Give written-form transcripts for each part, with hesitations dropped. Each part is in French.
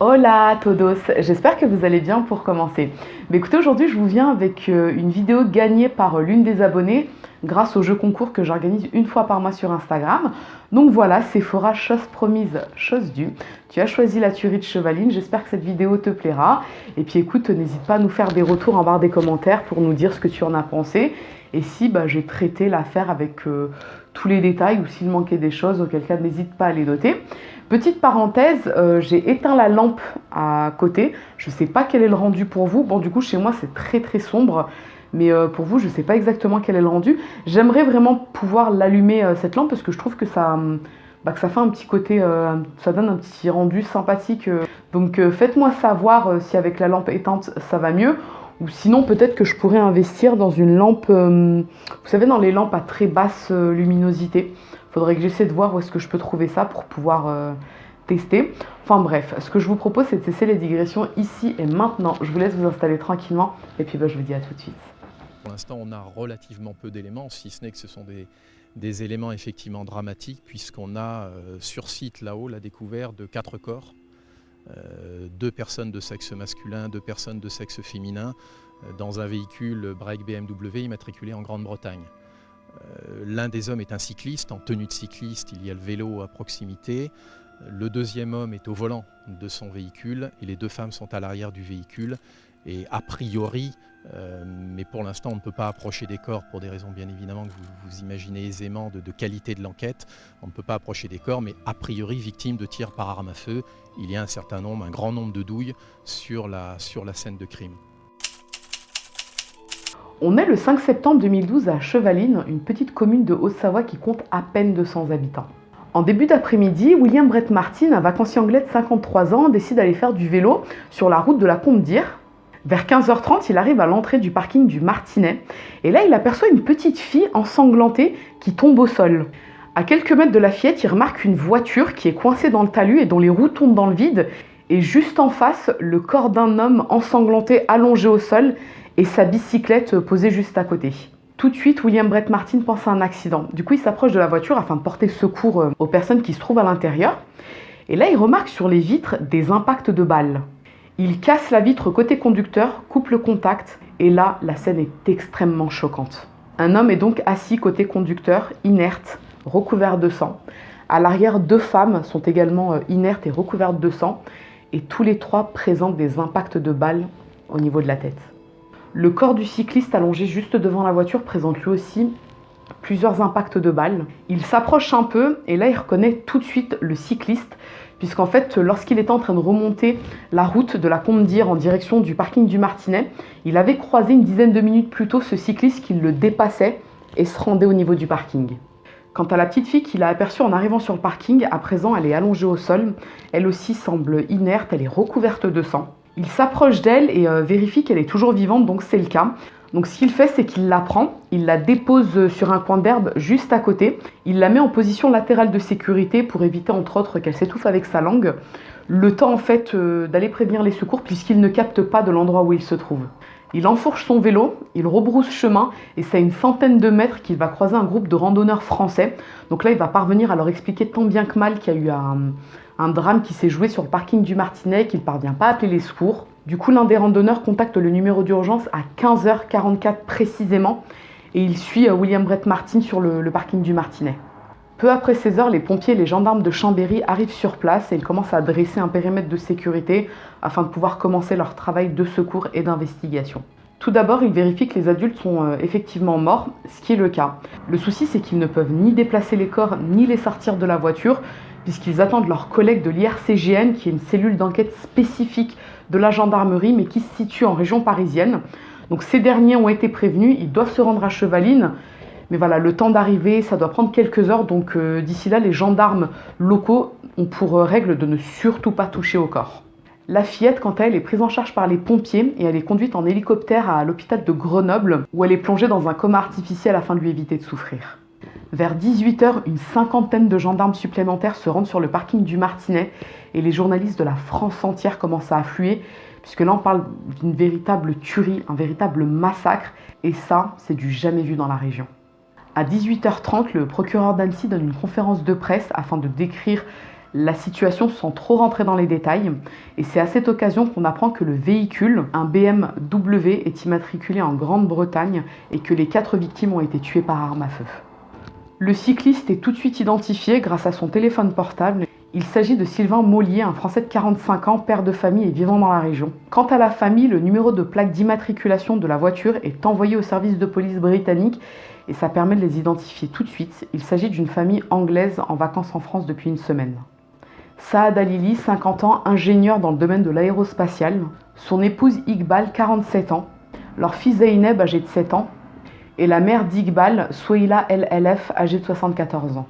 Hola à todos, j'espère que vous allez bien pour commencer. Mais écoutez, aujourd'hui je vous viens avec une vidéo gagnée par l'une des abonnées grâce au jeu concours que j'organise une fois par mois sur Instagram. Donc voilà, Sephora, chose promise, chose due. Tu as choisi la tuerie de Chevaline, j'espère que cette vidéo te plaira. Et puis écoute, n'hésite pas à nous faire des retours en barre des commentaires pour nous dire ce que tu en as pensé. Et si j'ai traité l'affaire avec tous les détails ou s'il manquait des choses, auquel cas n'hésite pas à les noter. Petite parenthèse, j'ai éteint la lampe à côté. Je ne sais pas quel est le rendu pour vous. Bon, du coup, chez moi, c'est très très sombre. Mais pour vous, je ne sais pas exactement quel est le rendu. J'aimerais vraiment pouvoir l'allumer, cette lampe, parce que je trouve que ça fait un petit côté, ça donne un petit rendu sympathique. Donc faites-moi savoir si avec la lampe éteinte, ça va mieux. Ou sinon, peut-être que je pourrais investir dans une lampe, vous savez, dans les lampes à très basse luminosité. Faudrait que j'essaie de voir où est-ce que je peux trouver ça pour pouvoir tester. Enfin bref, ce que je vous propose, c'est de cesser les digressions ici et maintenant. Je vous laisse vous installer tranquillement et puis je vous dis à tout de suite. Pour l'instant, on a relativement peu d'éléments, si ce n'est que ce sont des éléments effectivement dramatiques, puisqu'on a sur site là-haut la découverte de 4 corps, 2 personnes de sexe masculin, 2 personnes de sexe féminin, dans un véhicule break BMW immatriculé en Grande-Bretagne. L'un des hommes est un cycliste, en tenue de cycliste, il y a le vélo à proximité. Le deuxième homme est au volant de son véhicule et les 2 femmes sont à l'arrière du véhicule. Et a priori, mais pour l'instant on ne peut pas approcher des corps pour des raisons bien évidemment que vous imaginez aisément de qualité de l'enquête. On ne peut pas approcher des corps, mais a priori victime de tirs par arme à feu. Il y a un grand nombre de douilles sur la scène de crime. On est le 5 septembre 2012 à Chevaline, une petite commune de Haute-Savoie qui compte à peine 200 habitants. En début d'après-midi, William Brett Martin, un vacancier anglais de 53 ans, décide d'aller faire du vélo sur la route de la Combe d'Ir. Vers 15h30, il arrive à l'entrée du parking du Martinet. Et là, il aperçoit une petite fille ensanglantée qui tombe au sol. À quelques mètres de la fillette, il remarque une voiture qui est coincée dans le talus et dont les roues tombent dans le vide. Et juste en face, le corps d'un homme ensanglanté allongé au sol et sa bicyclette posée juste à côté. Tout de suite, William Brett Martin pense à un accident. Du coup, il s'approche de la voiture afin de porter secours aux personnes qui se trouvent à l'intérieur. Et là, il remarque sur les vitres des impacts de balles. Il casse la vitre côté conducteur, coupe le contact, et là, la scène est extrêmement choquante. Un homme est donc assis côté conducteur, inerte, recouvert de sang. À l'arrière, 2 femmes sont également inertes et recouvertes de sang, et tous les 3 présentent des impacts de balles au niveau de la tête. Le corps du cycliste allongé juste devant la voiture présente lui aussi plusieurs impacts de balles. Il s'approche un peu et là il reconnaît tout de suite le cycliste, puisqu'en fait lorsqu'il était en train de remonter la route de la Combe d'Ir en direction du parking du Martinet, il avait croisé une dizaine de minutes plus tôt ce cycliste qui le dépassait et se rendait au niveau du parking. Quant à la petite fille qu'il a aperçue en arrivant sur le parking, à présent elle est allongée au sol, elle aussi semble inerte, elle est recouverte de sang. Il s'approche d'elle et vérifie qu'elle est toujours vivante, donc c'est le cas. Donc ce qu'il fait, c'est qu'il la prend, il la dépose sur un coin d'herbe juste à côté, il la met en position latérale de sécurité pour éviter entre autres qu'elle s'étouffe avec sa langue, le temps en fait d'aller prévenir les secours puisqu'il ne capte pas de l'endroit où il se trouve. Il enfourche son vélo, il rebrousse chemin et c'est à une centaine de mètres qu'il va croiser un groupe de randonneurs français. Donc là, il va parvenir à leur expliquer tant bien que mal qu'il y a eu un drame qui s'est joué sur le parking du Martinet, qu'il ne parvient pas à appeler les secours. Du coup, l'un des randonneurs contacte le numéro d'urgence à 15h44 précisément et il suit William Brett Martin sur le parking du Martinet. Peu après 16h, les pompiers et les gendarmes de Chambéry arrivent sur place et ils commencent à dresser un périmètre de sécurité afin de pouvoir commencer leur travail de secours et d'investigation. Tout d'abord, ils vérifient que les adultes sont effectivement morts, ce qui est le cas. Le souci, c'est qu'ils ne peuvent ni déplacer les corps ni les sortir de la voiture, puisqu'ils attendent leurs collègues de l'IRCGN, qui est une cellule d'enquête spécifique de la gendarmerie, mais qui se situe en région parisienne. Donc ces derniers ont été prévenus, ils doivent se rendre à Chevaline, mais voilà, le temps d'arriver, ça doit prendre quelques heures, donc d'ici là, les gendarmes locaux ont pour règle de ne surtout pas toucher au corps. La fillette, quant à elle, est prise en charge par les pompiers et elle est conduite en hélicoptère à l'hôpital de Grenoble, où elle est plongée dans un coma artificiel afin de lui éviter de souffrir. Vers 18h, une cinquantaine de gendarmes supplémentaires se rendent sur le parking du Martinet et les journalistes de la France entière commencent à affluer, puisque là on parle d'une véritable tuerie, un véritable massacre, et ça, c'est du jamais vu dans la région. À 18h30, le procureur d'Annecy donne une conférence de presse afin de décrire la situation sans trop rentrer dans les détails. Et c'est à cette occasion qu'on apprend que le véhicule, un BMW, est immatriculé en Grande-Bretagne et que les 4 victimes ont été tuées par arme à feu. Le cycliste est tout de suite identifié grâce à son téléphone portable. Il s'agit de Sylvain Mollier, un Français de 45 ans, père de famille et vivant dans la région. Quant à la famille, le numéro de plaque d'immatriculation de la voiture est envoyé au service de police britannique et ça permet de les identifier tout de suite. Il s'agit d'une famille anglaise en vacances en France depuis une semaine. Saad Alili, 50 ans, ingénieur dans le domaine de l'aérospatial. Son épouse Iqbal, 47 ans. Leur fils Zeynep, âgé de 7 ans. Et la mère d'Iqbal, Souheila El Elef, âgée de 74 ans.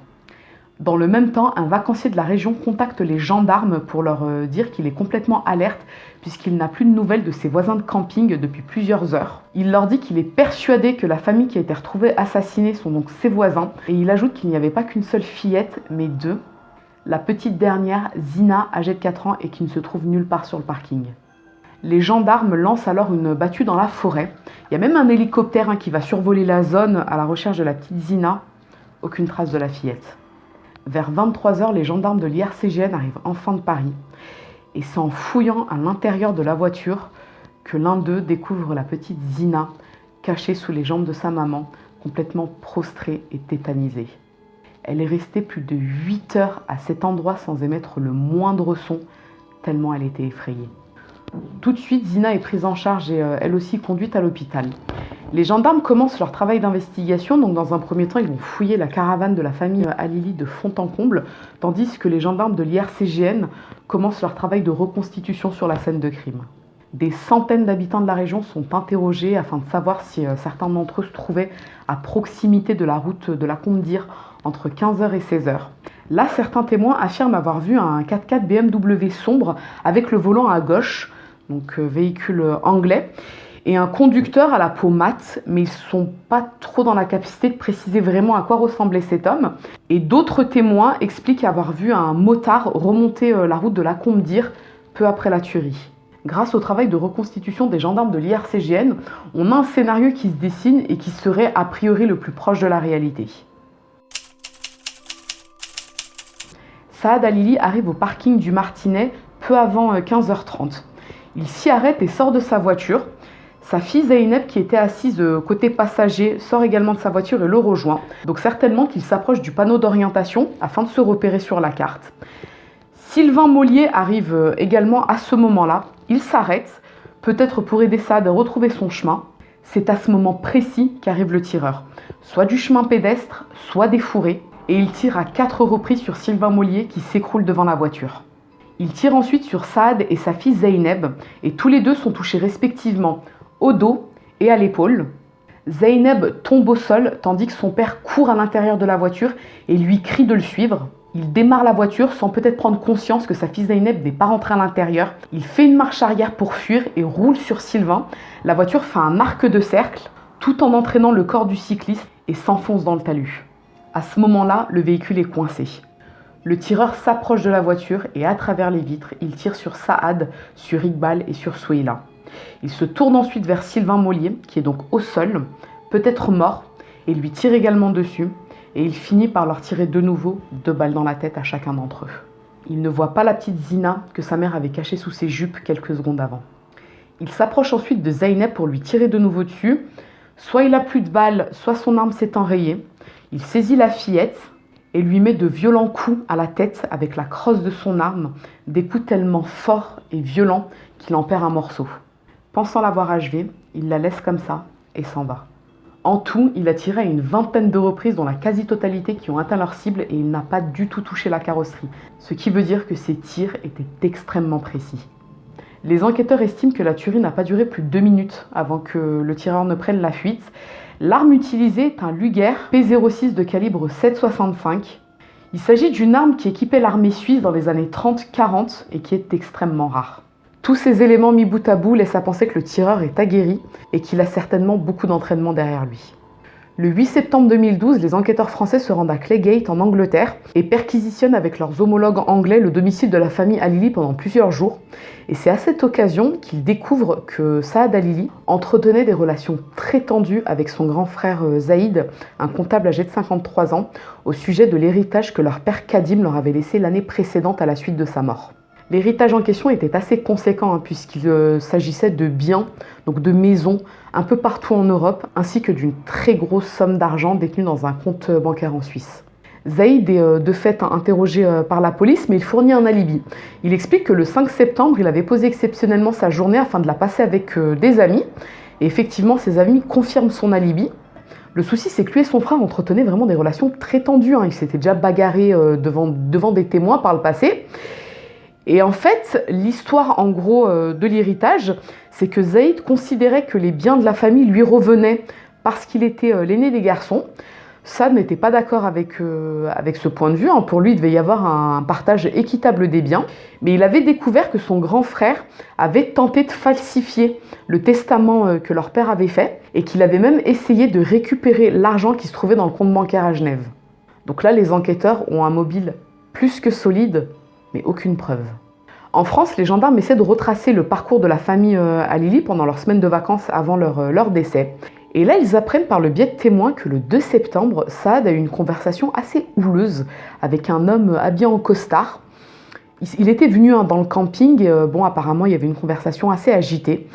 Dans le même temps, un vacancier de la région contacte les gendarmes pour leur dire qu'il est complètement alerte puisqu'il n'a plus de nouvelles de ses voisins de camping depuis plusieurs heures. Il leur dit qu'il est persuadé que la famille qui a été retrouvée assassinée sont donc ses voisins et il ajoute qu'il n'y avait pas qu'une seule fillette mais 2. La petite dernière, Zina, âgée de 4 ans et qui ne se trouve nulle part sur le parking. Les gendarmes lancent alors une battue dans la forêt. Il y a même un hélicoptère qui va survoler la zone à la recherche de la petite Zina. Aucune trace de la fillette. Vers 23h, les gendarmes de l'IRCGN arrivent enfin de Paris. Et c'est en fouillant à l'intérieur de la voiture que l'un d'eux découvre la petite Zina, cachée sous les jambes de sa maman, complètement prostrée et tétanisée. Elle est restée plus de 8 heures à cet endroit sans émettre le moindre son, tellement elle était effrayée. Tout de suite, Zina est prise en charge et elle aussi conduite à l'hôpital. Les gendarmes commencent leur travail d'investigation, donc dans un premier temps, ils vont fouiller la caravane de la famille Alili de fond en comble, tandis que les gendarmes de l'IRCGN commencent leur travail de reconstitution sur la scène de crime. Des centaines d'habitants de la région sont interrogés afin de savoir si certains d'entre eux se trouvaient à proximité de la route de la Combe-d'Ir entre 15h et 16h. Là, certains témoins affirment avoir vu un 4x4 BMW sombre avec le volant à gauche, donc véhicule anglais, et un conducteur à la peau mate, mais ils ne sont pas trop dans la capacité de préciser vraiment à quoi ressemblait cet homme. Et d'autres témoins expliquent avoir vu un motard remonter la route de la Combe-d'Ir peu après la tuerie. Grâce au travail de reconstitution des gendarmes de l'IRCGN, on a un scénario qui se dessine et qui serait a priori le plus proche de la réalité. Saad Alili arrive au parking du Martinet peu avant 15h30. Il s'y arrête et sort de sa voiture. Sa fille Zeynep, qui était assise côté passager, sort également de sa voiture et le rejoint. Donc certainement qu'il s'approche du panneau d'orientation afin de se repérer sur la carte. Sylvain Mollier arrive également à ce moment-là. Il s'arrête, peut-être pour aider Saad à retrouver son chemin. C'est à ce moment précis qu'arrive le tireur. Soit du chemin pédestre, soit des fourrés. Et il tire à 4 reprises sur Sylvain Mollier qui s'écroule devant la voiture. Il tire ensuite sur Saad et sa fille Zeynep et tous les deux sont touchés respectivement au dos et à l'épaule. Zeynep tombe au sol tandis que son père court à l'intérieur de la voiture et lui crie de le suivre. Il démarre la voiture sans peut-être prendre conscience que sa fille Zeynep n'est pas rentrée à l'intérieur. Il fait une marche arrière pour fuir et roule sur Sylvain. La voiture fait un arc de cercle tout en entraînant le corps du cycliste et s'enfonce dans le talus. À ce moment-là, le véhicule est coincé. Le tireur s'approche de la voiture et à travers les vitres, il tire sur Saad, sur Iqbal et sur Souheila. Il se tourne ensuite vers Sylvain Mollier, qui est donc au sol, peut-être mort, et lui tire également dessus. Et il finit par leur tirer de nouveau 2 balles dans la tête à chacun d'entre eux. Il ne voit pas la petite Zina que sa mère avait cachée sous ses jupes quelques secondes avant. Il s'approche ensuite de Zeynep pour lui tirer de nouveau dessus. Soit il a plus de balles, soit son arme s'est enrayée. Il saisit la fillette et lui met de violents coups à la tête avec la crosse de son arme, des coups tellement forts et violents qu'il en perd un morceau. Pensant l'avoir achevée, il la laisse comme ça et s'en va. En tout, il a tiré à une 20aine de reprises dont la quasi-totalité qui ont atteint leur cible et il n'a pas du tout touché la carrosserie, ce qui veut dire que ses tirs étaient extrêmement précis. Les enquêteurs estiment que la tuerie n'a pas duré plus de 2 minutes avant que le tireur ne prenne la fuite. L'arme utilisée est un Luger P06 de calibre 7,65. Il s'agit d'une arme qui équipait l'armée suisse dans les années 30-40 et qui est extrêmement rare. Tous ces éléments mis bout à bout laissent à penser que le tireur est aguerri et qu'il a certainement beaucoup d'entraînement derrière lui. Le 8 septembre 2012, les enquêteurs français se rendent à Claygate en Angleterre et perquisitionnent avec leurs homologues anglais le domicile de la famille Halili pendant plusieurs jours. Et c'est à cette occasion qu'ils découvrent que Saad Halili entretenait des relations très tendues avec son grand frère Zaïd, un comptable âgé de 53 ans, au sujet de l'héritage que leur père Kadim leur avait laissé l'année précédente à la suite de sa mort. L'héritage en question était assez conséquent puisqu'il s'agissait de biens, donc de maisons, un peu partout en Europe, ainsi que d'une très grosse somme d'argent détenue dans un compte bancaire en Suisse. Zaïd est de fait interrogé par la police, mais il fournit un alibi. Il explique que le 5 septembre, il avait posé exceptionnellement sa journée afin de la passer avec des amis. Et effectivement, ses amis confirment son alibi. Le souci, c'est que lui et son frère entretenaient vraiment des relations très tendues. Ils s'étaient déjà bagarrés devant des témoins par le passé. Et en fait, l'histoire en gros de l'héritage, c'est que Zaïd considérait que les biens de la famille lui revenaient parce qu'il était l'aîné des garçons. Saad n'était pas d'accord avec ce point de vue. Pour lui, il devait y avoir un partage équitable des biens. Mais il avait découvert que son grand frère avait tenté de falsifier le testament que leur père avait fait et qu'il avait même essayé de récupérer l'argent qui se trouvait dans le compte bancaire à Genève. Donc là, les enquêteurs ont un mobile plus que solide, mais aucune preuve. En France, les gendarmes essaient de retracer le parcours de la famille Halili pendant leur semaine de vacances avant leur décès. Et là, ils apprennent par le biais de témoins que le 2 septembre, Saad a eu une conversation assez houleuse avec un homme habillé en costard. Il était venu dans le camping, apparemment il y avait une conversation assez agitée,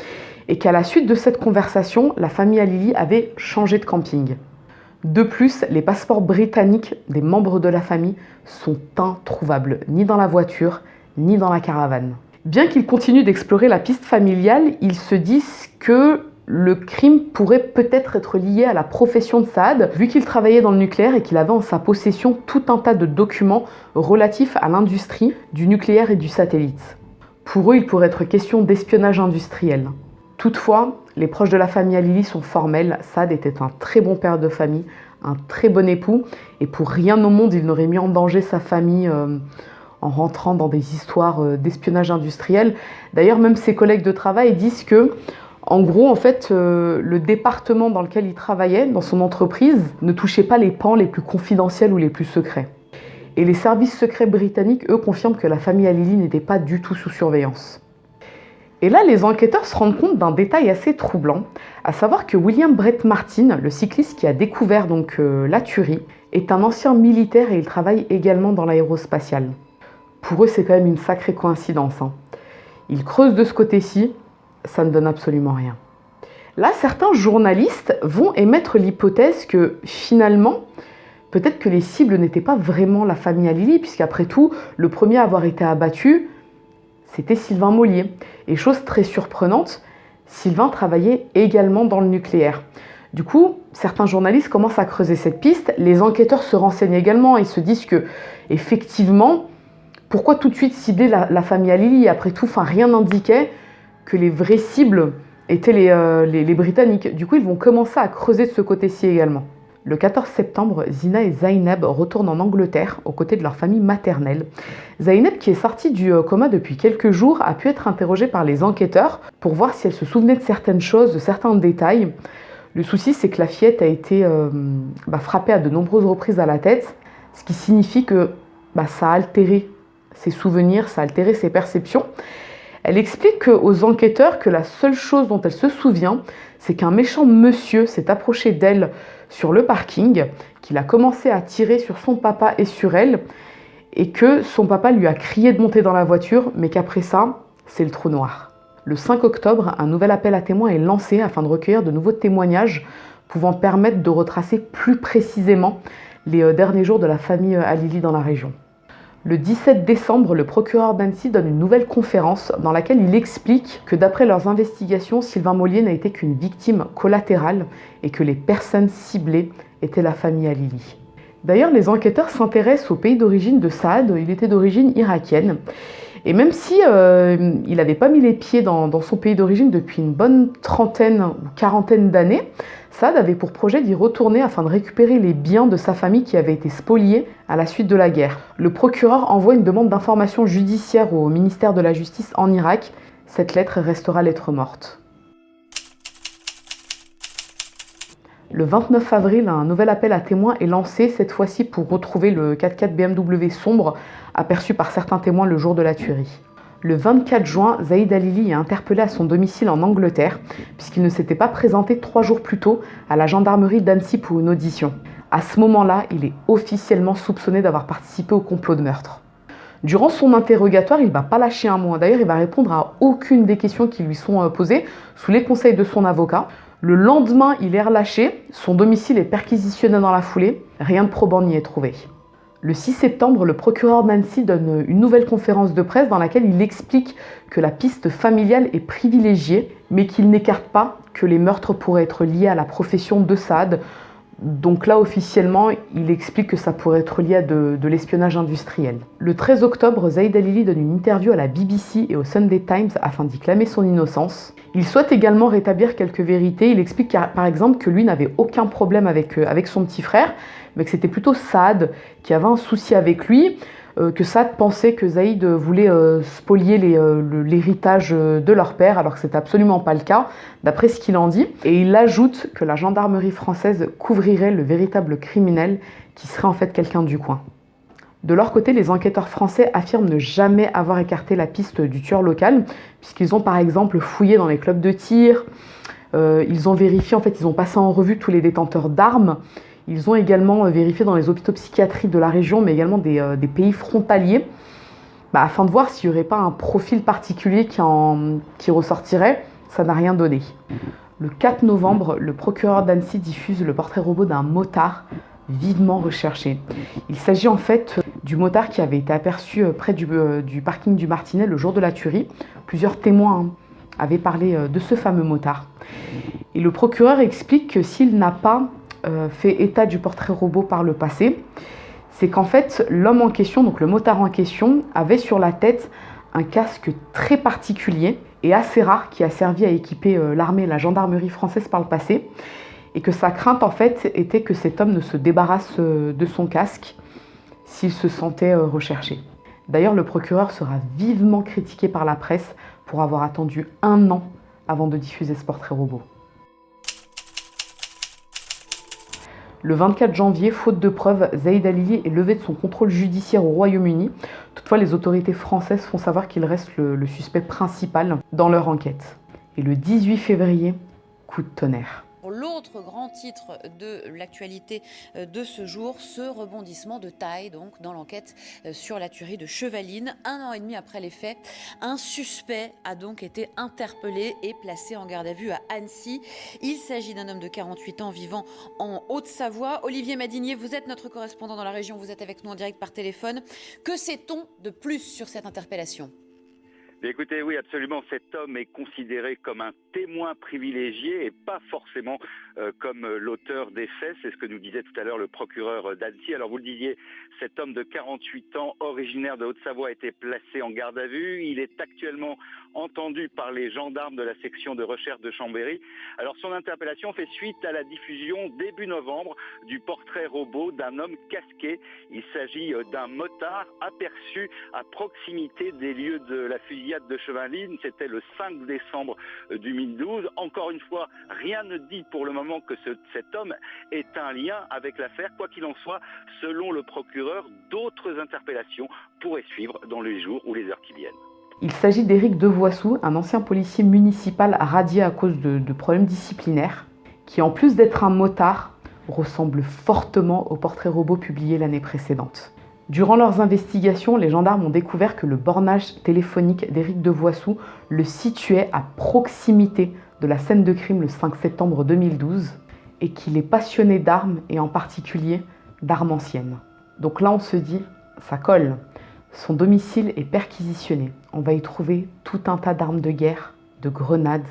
et qu'à la suite de cette conversation, la famille Halili avait changé de camping. De plus, les passeports britanniques des membres de la famille sont introuvables, ni dans la voiture, ni dans la caravane. Bien qu'ils continuent d'explorer la piste familiale, ils se disent que le crime pourrait peut-être être lié à la profession de Saad, vu qu'il travaillait dans le nucléaire et qu'il avait en sa possession tout un tas de documents relatifs à l'industrie du nucléaire et du satellite. Pour eux, il pourrait être question d'espionnage industriel. Toutefois, les proches de la famille Halili sont formels. Saad était un très bon père de famille, un très bon époux, et pour rien au monde, il n'aurait mis en danger sa famille en rentrant dans des histoires d'espionnage industriel. D'ailleurs, même ses collègues de travail disent que en gros, en fait, le département dans lequel il travaillait, dans son entreprise, ne touchait pas les pans les plus confidentiels ou les plus secrets. Et les services secrets britanniques, eux, confirment que la famille Halili n'était pas du tout sous surveillance. Et là, les enquêteurs se rendent compte d'un détail assez troublant, à savoir que William Brett Martin, le cycliste qui a découvert la tuerie, est un ancien militaire et il travaille également dans l'aérospatiale. Pour eux, c'est quand même une sacrée coïncidence. Ils creusent de ce côté-ci, ça ne donne absolument rien. Là, certains journalistes vont émettre l'hypothèse que finalement, peut-être que les cibles n'étaient pas vraiment la famille Halili, puisqu'après tout, le premier à avoir été abattu, c'était Sylvain Mollier. Et chose très surprenante, Sylvain travaillait également dans le nucléaire. Du coup, certains journalistes commencent à creuser cette piste, les enquêteurs se renseignent également et se disent que, effectivement, pourquoi tout de suite cibler la famille Halili? Après tout, rien n'indiquait que les vraies cibles étaient les Britanniques. Du coup, ils vont commencer à creuser de ce côté-ci également. Le 14 septembre, Zina et Zainab retournent en Angleterre aux côtés de leur famille maternelle. Zainab, qui est sortie du coma depuis quelques jours, a pu être interrogée par les enquêteurs pour voir si elle se souvenait de certaines choses, de certains détails. Le souci, c'est que la fillette a été frappée à de nombreuses reprises à la tête, ce qui signifie que ça a altéré ses souvenirs, ça a altéré ses perceptions. Elle explique aux enquêteurs que la seule chose dont elle se souvient, c'est qu'un méchant monsieur s'est approché d'elle sur le parking, qu'il a commencé à tirer sur son papa et sur elle, et que son papa lui a crié de monter dans la voiture, mais qu'après ça, c'est le trou noir. Le 5 octobre, un nouvel appel à témoins est lancé afin de recueillir de nouveaux témoignages pouvant permettre de retracer plus précisément les derniers jours de la famille Halili dans la région. Le 17 décembre, le procureur d'Annecy donne une nouvelle conférence dans laquelle il explique que d'après leurs investigations, Sylvain Mollier n'a été qu'une victime collatérale et que les personnes ciblées étaient la famille Halili. D'ailleurs, les enquêteurs s'intéressent au pays d'origine de Saad, il était d'origine irakienne. Et même si il n'avait pas mis les pieds dans son pays d'origine depuis une bonne trentaine ou quarantaine d'années, Saad avait pour projet d'y retourner afin de récupérer les biens de sa famille qui avaient été spoliés à la suite de la guerre. Le procureur envoie une demande d'information judiciaire au ministère de la Justice en Irak. Cette lettre restera lettre morte. Le 29 avril, un nouvel appel à témoins est lancé, cette fois-ci pour retrouver le 4x4 BMW sombre aperçu par certains témoins le jour de la tuerie. Le 24 juin, Zaïd Halili est interpellé à son domicile en Angleterre, puisqu'il ne s'était pas présenté 3 jours plus tôt à la gendarmerie d'Annecy pour une audition. À ce moment-là, il est officiellement soupçonné d'avoir participé au complot de meurtre. Durant son interrogatoire, il ne va pas lâcher un mot. D'ailleurs, il va répondre à aucune des questions qui lui sont posées, sous les conseils de son avocat. Le lendemain, il est relâché, son domicile est perquisitionné dans la foulée, rien de probant n'y est trouvé. Le 6 septembre, le procureur d'Annecy donne une nouvelle conférence de presse dans laquelle il explique que la piste familiale est privilégiée, mais qu'il n'écarte pas que les meurtres pourraient être liés à la profession de Saad. Donc là, officiellement, il explique que ça pourrait être lié à de l'espionnage industriel. Le 13 octobre, Zaïd Halili donne une interview à la BBC et au Sunday Times afin d'y clamer son innocence. Il souhaite également rétablir quelques vérités. Il explique par exemple que lui n'avait aucun problème avec son petit frère, mais que c'était plutôt Saad qui avait un souci avec lui, que Saad pensait que Zaïd voulait spolier l'héritage de leur père, alors que c'est absolument pas le cas, d'après ce qu'il en dit. Et il ajoute que la gendarmerie française couvrirait le véritable criminel, qui serait en fait quelqu'un du coin. De leur côté, les enquêteurs français affirment ne jamais avoir écarté la piste du tueur local, puisqu'ils ont par exemple fouillé dans les clubs de tir, ils ont vérifié, en fait, ils ont passé en revue tous les détenteurs d'armes. Ils ont également vérifié dans les hôpitaux psychiatriques de la région, mais également des pays frontaliers, afin de voir s'il n'y aurait pas un profil particulier qui ressortirait. Ça n'a rien donné. Le 4 novembre, le procureur d'Annecy diffuse le portrait robot d'un motard vivement recherché. Il s'agit en fait du motard qui avait été aperçu près du parking du Martinet le jour de la tuerie. Plusieurs témoins avaient parlé de ce fameux motard. Et le procureur explique que s'il n'a pas fait état du portrait robot par le passé, c'est qu'en fait l'homme en question, donc le motard en question, avait sur la tête un casque très particulier et assez rare qui a servi à équiper l'armée et la gendarmerie française par le passé, et que sa crainte en fait était que cet homme ne se débarrasse de son casque s'il se sentait recherché. D'ailleurs, le procureur sera vivement critiqué par la presse pour avoir attendu 1 an avant de diffuser ce portrait robot. Le 24 janvier, faute de preuves, Zaïd Halili est levé de son contrôle judiciaire au Royaume-Uni. Toutefois, les autorités françaises font savoir qu'il reste le suspect principal dans leur enquête. Et le 18 février, coup de tonnerre. Pour l'autre grand titre de l'actualité de ce jour, ce rebondissement de taille donc dans l'enquête sur la tuerie de Chevaline. 1 an et demi après les faits, un suspect a donc été interpellé et placé en garde à vue à Annecy. Il s'agit d'un homme de 48 ans vivant en Haute-Savoie. Olivier Madinier, vous êtes notre correspondant dans la région, vous êtes avec nous en direct par téléphone. Que sait-on de plus sur cette interpellation ? Écoutez, oui, absolument. Cet homme est considéré comme un témoin privilégié et pas forcément comme l'auteur des faits. C'est ce que nous disait tout à l'heure le procureur d'Annecy. Alors, vous le disiez, cet homme de 48 ans, originaire de Haute-Savoie, a été placé en garde à vue. Il est actuellement entendu par les gendarmes de la section de recherche de Chambéry. Alors, son interpellation fait suite à la diffusion début novembre du portrait robot d'un homme casqué. Il s'agit d'un motard aperçu à proximité des lieux de la fusillade de Chevaline. C'était le 5 décembre 2012. Encore une fois, rien ne dit pour le moment que cet homme ait un lien avec l'affaire. Quoi qu'il en soit, selon le procureur, d'autres interpellations pourraient suivre dans les jours ou les heures qui viennent. Il s'agit d'Éric Devoissou, un ancien policier municipal radié à cause de problèmes disciplinaires, qui en plus d'être un motard, ressemble fortement au portrait robot publié l'année précédente. Durant leurs investigations, les gendarmes ont découvert que le bornage téléphonique d'Éric Devoissou le situait à proximité de la scène de crime le 5 septembre 2012 et qu'il est passionné d'armes et en particulier d'armes anciennes. Donc là, on se dit, ça colle. Son domicile est perquisitionné. On va y trouver tout un tas d'armes de guerre, de grenades,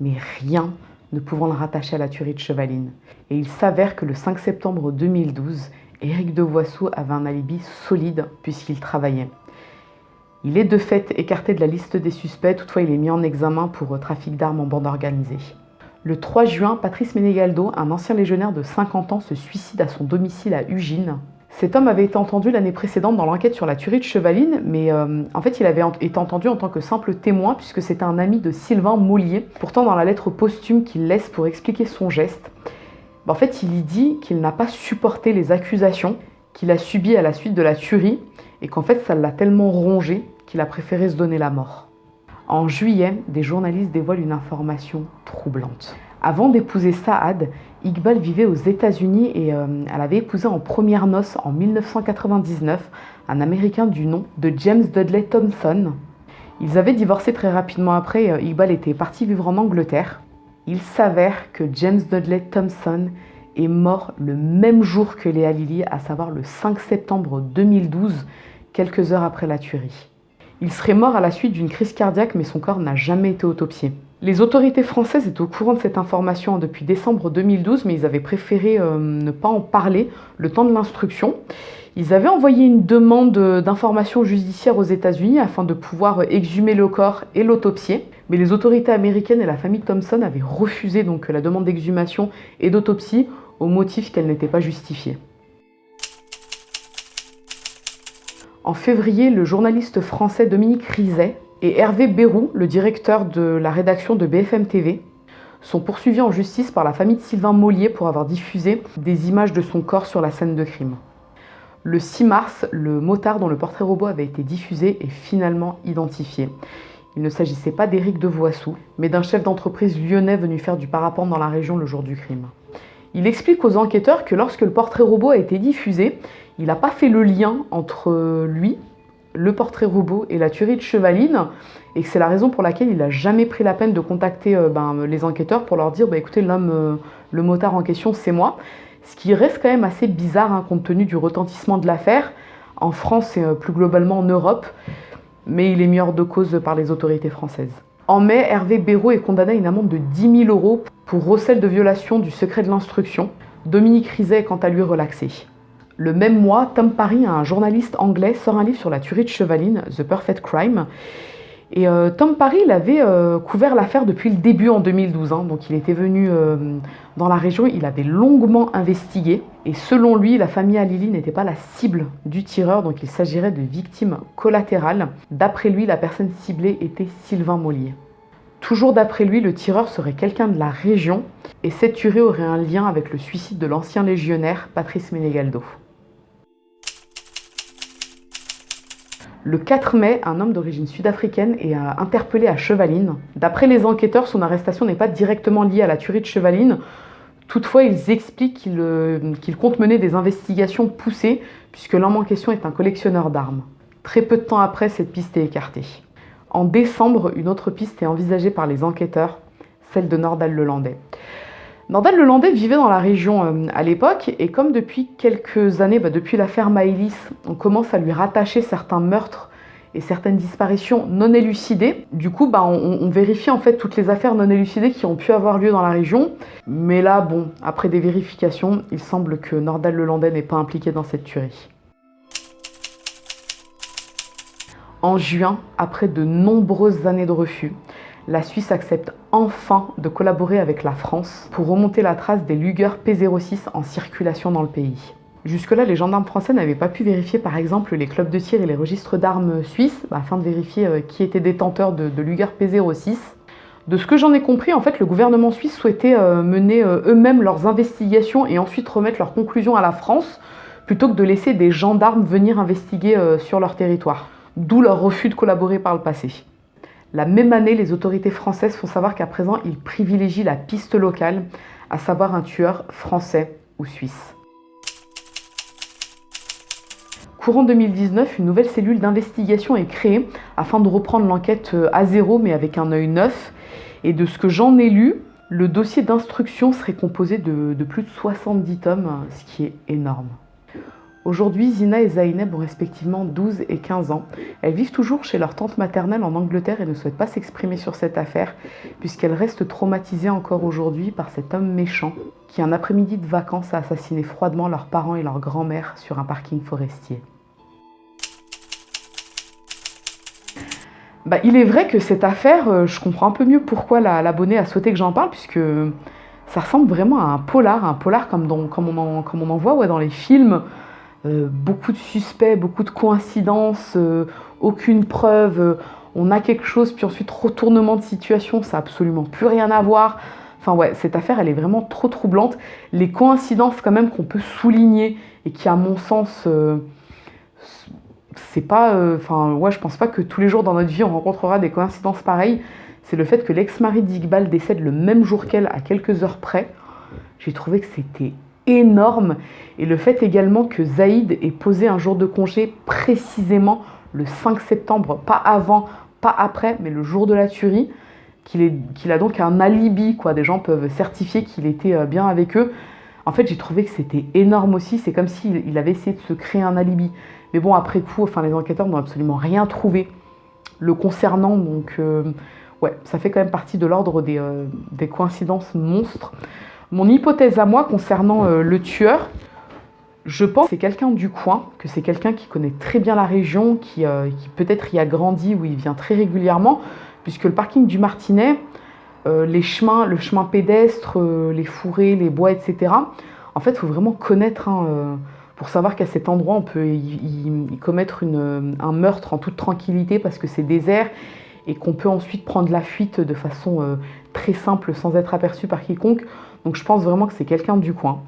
mais rien ne pouvant le rattacher à la tuerie de Chevaline. Et il s'avère que le 5 septembre 2012, Éric Devoissou avait un alibi solide puisqu'il travaillait. Il est de fait écarté de la liste des suspects, toutefois il est mis en examen pour trafic d'armes en bande organisée. Le 3 juin, Patrice Menegaldo, un ancien légionnaire de 50 ans, se suicide à son domicile à Ugine. Cet homme avait été entendu l'année précédente dans l'enquête sur la tuerie de Chevaline, mais en fait il avait été entendu en tant que simple témoin puisque c'était un ami de Sylvain Mollier. Pourtant dans la lettre posthume qu'il laisse pour expliquer son geste, En fait, il y dit qu'il n'a pas supporté les accusations qu'il a subies à la suite de la tuerie et qu'en fait, ça l'a tellement rongé qu'il a préféré se donner la mort. En juillet, des journalistes dévoilent une information troublante. Avant d'épouser Saad, Iqbal vivait aux États-Unis et elle avait épousé en premières noces en 1999 un Américain du nom de James Dudley Thompson. Ils avaient divorcé très rapidement après, Iqbal était parti vivre en Angleterre. Il s'avère que James Dudley Thompson est mort le même jour que Léa Lily, à savoir le 5 septembre 2012, quelques heures après la tuerie. Il serait mort à la suite d'une crise cardiaque, mais son corps n'a jamais été autopsié. Les autorités françaises étaient au courant de cette information depuis décembre 2012, mais ils avaient préféré ne pas en parler le temps de l'instruction. Ils avaient envoyé une demande d'information judiciaire aux États-Unis afin de pouvoir exhumer le corps et l'autopsier. Mais les autorités américaines et la famille Thompson avaient refusé donc la demande d'exhumation et d'autopsie au motif qu'elle n'était pas justifiée. En février, le journaliste français Dominique Rizet et Hervé Bérou, le directeur de la rédaction de BFM TV, sont poursuivis en justice par la famille de Sylvain Mollier pour avoir diffusé des images de son corps sur la scène de crime. Le 6 mars, le motard dont le portrait robot avait été diffusé est finalement identifié. Il ne s'agissait pas d'Éric Devoissou, mais d'un chef d'entreprise lyonnais venu faire du parapente dans la région le jour du crime. Il explique aux enquêteurs que lorsque le portrait robot a été diffusé, il n'a pas fait le lien entre lui, le portrait robot et la tuerie de Chevaline, et que c'est la raison pour laquelle il n'a jamais pris la peine de contacter les enquêteurs pour leur dire écoutez, l'homme, le motard en question, c'est moi. Ce qui reste quand même assez bizarre compte tenu du retentissement de l'affaire, en France et plus globalement en Europe, mais il est mis hors de cause par les autorités françaises. En mai, Hervé Bérou est condamné à une amende de 10 000 € pour recel de violation du secret de l'instruction. Dominique Rizet est quant à lui relaxé. Le même mois, Tom Parry, un journaliste anglais, sort un livre sur la tuerie de Chevaline, The Perfect Crime. Et Tom Parry il avait couvert l'affaire depuis le début en 2012. Donc il était venu dans la région, il avait longuement investigué. Et selon lui, la famille Halili n'était pas la cible du tireur, donc il s'agirait de victimes collatérales. D'après lui, la personne ciblée était Sylvain Mollier. Toujours d'après lui, le tireur serait quelqu'un de la région et cette tuerie aurait un lien avec le suicide de l'ancien légionnaire Patrice Menegaldo. Le 4 mai, un homme d'origine sud-africaine est interpellé à Chevaline. D'après les enquêteurs, son arrestation n'est pas directement liée à la tuerie de Chevaline. Toutefois, ils expliquent qu'il compte mener des investigations poussées puisque l'homme en question est un collectionneur d'armes. Très peu de temps après, cette piste est écartée. En décembre, une autre piste est envisagée par les enquêteurs, celle de Nordal Lelandais. Nordal Lelandais vivait dans la région à l'époque et comme depuis quelques années, depuis l'affaire Maëlys, on commence à lui rattacher certains meurtres et certaines disparitions non élucidées. Du coup, on vérifie en fait toutes les affaires non élucidées qui ont pu avoir lieu dans la région. Mais là, après des vérifications, il semble que Nordal Lelandais n'est pas impliqué dans cette tuerie. En juin, après de nombreuses années de refus, la Suisse accepte enfin de collaborer avec la France pour remonter la trace des Luger P06 en circulation dans le pays. Jusque-là, les gendarmes français n'avaient pas pu vérifier par exemple les clubs de tir et les registres d'armes suisses afin de vérifier qui était détenteur de Luger P06. De ce que j'en ai compris, en fait, le gouvernement suisse souhaitait mener eux-mêmes leurs investigations et ensuite remettre leurs conclusions à la France plutôt que de laisser des gendarmes venir investiguer sur leur territoire. D'où leur refus de collaborer par le passé. La même année, les autorités françaises font savoir qu'à présent, ils privilégient la piste locale, à savoir un tueur français ou suisse. Courant 2019, une nouvelle cellule d'investigation est créée afin de reprendre l'enquête à zéro, mais avec un œil neuf. Et de ce que j'en ai lu, le dossier d'instruction serait composé de plus de 70 tomes, ce qui est énorme. Aujourd'hui, Zina et Zaineb ont respectivement 12 et 15 ans. Elles vivent toujours chez leur tante maternelle en Angleterre et ne souhaitent pas s'exprimer sur cette affaire, puisqu'elles restent traumatisées encore aujourd'hui par cet homme méchant qui, un après-midi de vacances, a assassiné froidement leurs parents et leur grand-mère sur un parking forestier. Il est vrai que cette affaire, je comprends un peu mieux pourquoi l'abonné a souhaité que j'en parle, puisque ça ressemble vraiment à un polar comme on en voit dans les films. Beaucoup de suspects, beaucoup de coïncidences, aucune preuve, on a quelque chose, puis ensuite retournement de situation, ça n'a absolument plus rien à voir. Enfin ouais, cette affaire, elle est vraiment trop troublante. Les coïncidences quand même qu'on peut souligner et qui, à mon sens, c'est pas... Enfin ouais, je pense pas que tous les jours dans notre vie, on rencontrera des coïncidences pareilles. C'est le fait que l'ex-mari d'Iqbal décède le même jour qu'elle, à quelques heures près. J'ai trouvé que c'était énorme. Et le fait également que Zaïd ait posé un jour de congé précisément le 5 septembre, pas avant, pas après, mais le jour de la tuerie, qu'il a donc un alibi, quoi. Des gens peuvent certifier qu'il était bien avec eux. En fait, j'ai trouvé que c'était énorme aussi. C'est comme s'il avait essayé de se créer un alibi. Mais bon, après coup, enfin, les enquêteurs n'ont absolument rien trouvé le concernant. Donc, ouais, ça fait quand même partie de l'ordre des coïncidences monstres. Mon hypothèse à moi concernant le tueur, je pense que c'est quelqu'un du coin, que c'est quelqu'un qui connaît très bien la région, qui peut-être y a grandi ou il vient très régulièrement, puisque le parking du Martinet, les chemins, le chemin pédestre, les fourrés, les bois, etc. En fait, il faut vraiment connaître pour savoir qu'à cet endroit, on peut y commettre un meurtre en toute tranquillité parce que c'est désert et qu'on peut ensuite prendre la fuite de façon très simple sans être aperçu par quiconque. Donc je pense vraiment que c'est quelqu'un du coin.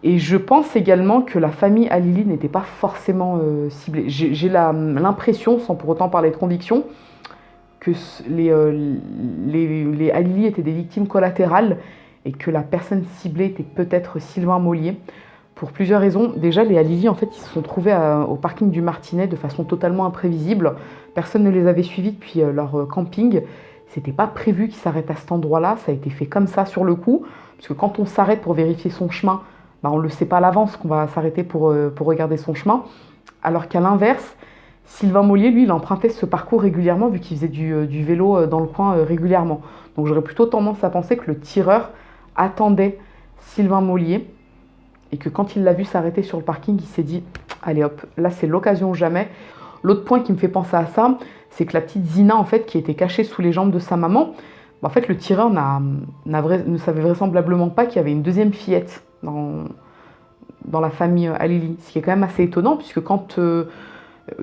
Et je pense également que la famille Halili n'était pas forcément ciblée. J'ai l'impression, sans pour autant parler de conviction, que les Halili étaient des victimes collatérales et que la personne ciblée était peut-être Sylvain Mollier. Pour plusieurs raisons. Déjà, les Halili, en fait, ils se sont trouvés au parking du Martinet de façon totalement imprévisible. Personne ne les avait suivis depuis leur camping. C'était pas prévu qu'ils s'arrêtent à cet endroit-là. Ça a été fait comme ça sur le coup. Parce que quand on s'arrête pour vérifier son chemin, on ne le sait pas à l'avance qu'on va s'arrêter pour regarder son chemin. Alors qu'à l'inverse, Sylvain Mollier, lui, il empruntait ce parcours régulièrement vu qu'il faisait du vélo dans le coin régulièrement. Donc j'aurais plutôt tendance à penser que le tireur attendait Sylvain Mollier et que quand il l'a vu s'arrêter sur le parking, il s'est dit « Allez hop, là c'est l'occasion ou jamais ». L'autre point qui me fait penser à ça, c'est que la petite Zina, en fait, qui était cachée sous les jambes de sa maman, en fait, le tireur ne savait vraisemblablement pas qu'il y avait une deuxième fillette dans la famille Halili. Ce qui est quand même assez étonnant, puisque quand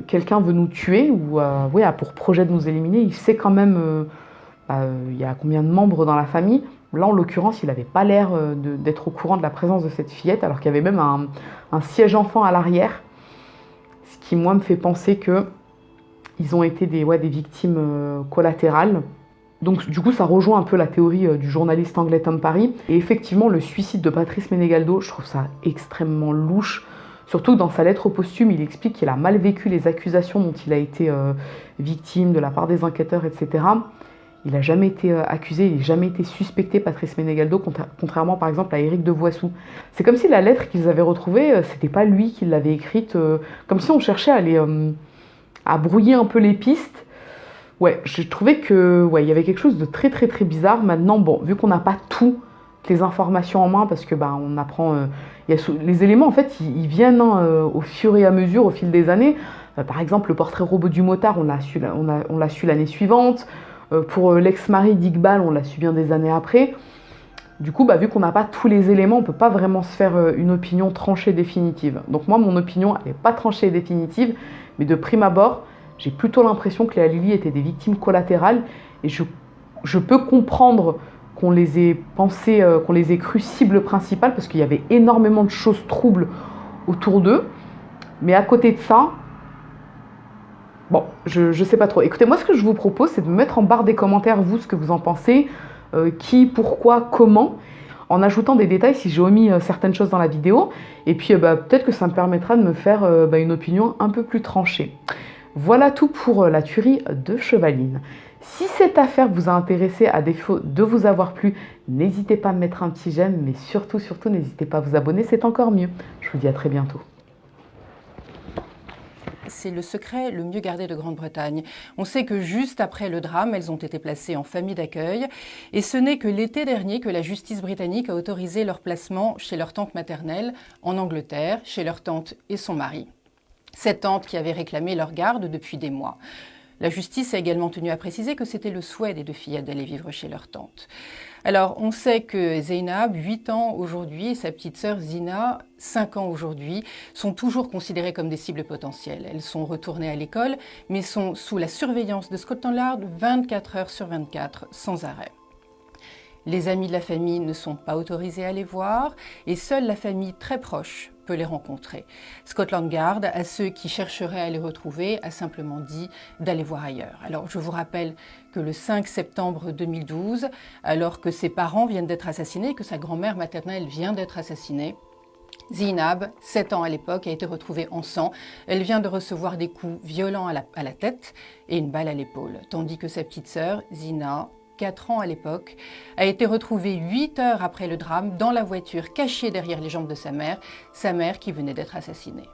quelqu'un veut nous tuer ou a pour projet de nous éliminer, il sait quand même il y a combien de membres dans la famille. Là, en l'occurrence, il n'avait pas l'air d'être au courant de la présence de cette fillette, alors qu'il y avait même un siège enfant à l'arrière. Ce qui, moi, me fait penser qu'ils ont été des victimes collatérales. Donc, du coup, ça rejoint un peu la théorie du journaliste anglais Tom Parry. Et effectivement, le suicide de Patrice Menegaldo, je trouve ça extrêmement louche. Surtout que dans sa lettre posthume, il explique qu'il a mal vécu les accusations dont il a été victime de la part des enquêteurs, etc. Il n'a jamais été accusé, il n'a jamais été suspecté, Patrice Menegaldo, contrairement par exemple à Éric Devoissou. C'est comme si la lettre qu'ils avaient retrouvée, c'était pas lui qui l'avait écrite, comme si on cherchait à brouiller un peu les pistes. Ouais, j'ai trouvé que il y avait quelque chose de très très très bizarre. Maintenant, bon, vu qu'on n'a pas toutes les informations en main, parce que on apprend, les éléments en fait, ils viennent au fur et à mesure, au fil des années. Par exemple, le portrait robot du motard, on l'a su l'année suivante. Pour l'ex-mari d'Iqbal, on l'a su bien des années après. Du coup, vu qu'on n'a pas tous les éléments, on ne peut pas vraiment se faire une opinion tranchée définitive. Donc moi, mon opinion, elle n'est pas tranchée définitive, mais de prime abord, j'ai plutôt l'impression que les Halili étaient des victimes collatérales, et je peux comprendre qu'on les ait pensées, qu'on les ait crues cible principale, parce qu'il y avait énormément de choses troubles autour d'eux. Mais à côté de ça, bon, je sais pas trop. Écoutez, moi, ce que je vous propose, c'est de me mettre en barre des commentaires, vous, ce que vous en pensez, qui, pourquoi, comment, en ajoutant des détails si j'ai omis certaines choses dans la vidéo. Et puis, peut-être que ça me permettra de me faire une opinion un peu plus tranchée. Voilà tout pour la tuerie de Chevaline. Si cette affaire vous a intéressé, à défaut de vous avoir plu, n'hésitez pas à me mettre un petit j'aime, mais surtout, n'hésitez pas à vous abonner, c'est encore mieux. Je vous dis à très bientôt. C'est le secret le mieux gardé de Grande-Bretagne. On sait que juste après le drame, elles ont été placées en famille d'accueil. Et ce n'est que l'été dernier que la justice britannique a autorisé leur placement chez leur tante maternelle en Angleterre, chez leur tante et son mari. Cette tante qui avait réclamé leur garde depuis des mois. La justice a également tenu à préciser que c'était le souhait des deux fillettes d'aller vivre chez leur tante. Alors, on sait que Zeynab, 8 ans aujourd'hui, et sa petite sœur Zina, 5 ans aujourd'hui, sont toujours considérées comme des cibles potentielles. Elles sont retournées à l'école, mais sont sous la surveillance de Scotland Yard 24 heures sur 24, sans arrêt. Les amis de la famille ne sont pas autorisés à les voir et seule la famille très proche peut les rencontrer. Scotland Yard, à ceux qui chercheraient à les retrouver, a simplement dit d'aller voir ailleurs. Alors je vous rappelle que le 5 septembre 2012, alors que ses parents viennent d'être assassinés, que sa grand-mère maternelle vient d'être assassinée, Zinab, 7 ans à l'époque, a été retrouvée en sang. Elle vient de recevoir des coups violents à la tête et une balle à l'épaule. Tandis que sa petite sœur, Zina, 4 ans à l'époque, a été retrouvée 8 heures après le drame dans la voiture, cachée derrière les jambes de sa mère qui venait d'être assassinée.